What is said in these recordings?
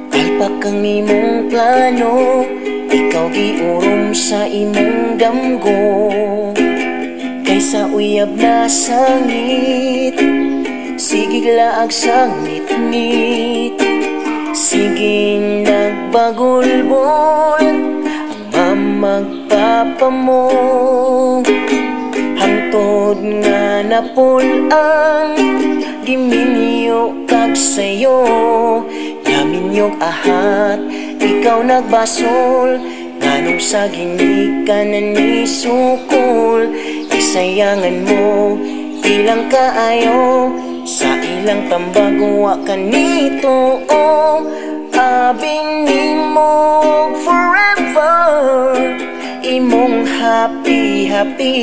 Palpak ang imong plano, ikaw giurom sa imong damgo. Kaysa uyab na sangit, sige laag sangit-ngit. Siging nagbagulbol ang mamagpapamo. Hangtod nga napulang giminyo kag sayo. Yaminyog ahat, ikaw nagbasol. Nganong sa ginikan na ni sukol. Isayangan mo, ilang kaayo. Sa ilang tambagawa ka nito, oh. Abing nimog forever, imong happy-happy.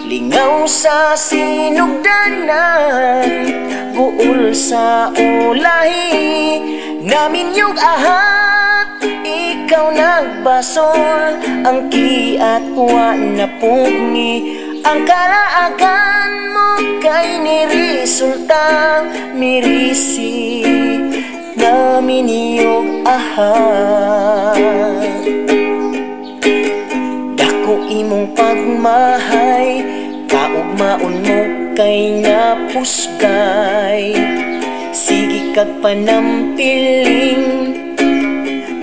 Lingaw sa sinugdanan, buol sa ulahi. Namin yung ahat, ikaw nagbasol. Ang kiat wa na pungi, ang kalaagan mo kay nirisulta. Mirisi namin yung ahat. Dako imong pagmahay, kaugmaon mo kay napusgay. Sige kag panampiling,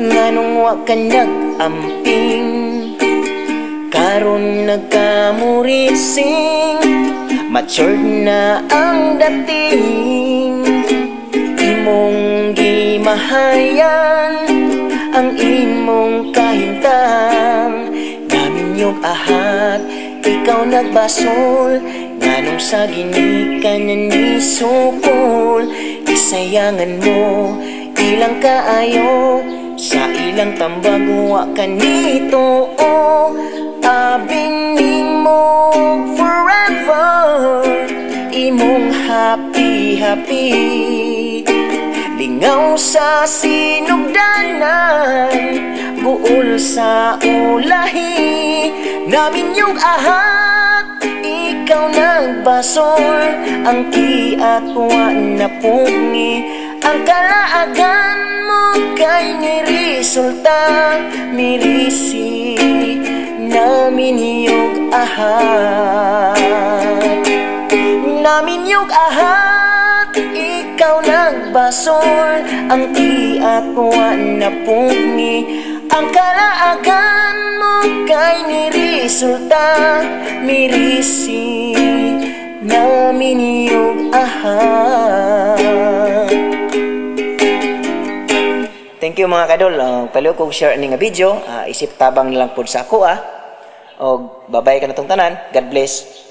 nganong wa ka nag-amping. Karon nagkamurising, matured na ang dating. Imong gimahayan ang imong kahintang. Namin yung ahat, ikaw nagbasol. Nganong sa ginikan na ni sukol. Isayangan mo, ilang kaayo. Sa ilang tambagawa ka nito, oh. Abing nimog forever, imong happy-happy. Lingaw sa sinugdanan, buol sa ulahi. Namin yung ahat, ikaw nagbasol. Ang kiat wa na pungi, ang kalaagan mo kay nirisulta. Mirisi namin yung ahat. Namin yung ahat, ikaw nagbasol. Ang kiat wa na pungi, ang kalaagan mo kay nirisulta. Mirisi namin yung ahat. Thank you mga kadol. Paliw kong share ni nga video. Isip tabang lang po sa ako. O babay ka na tong tanan. God bless.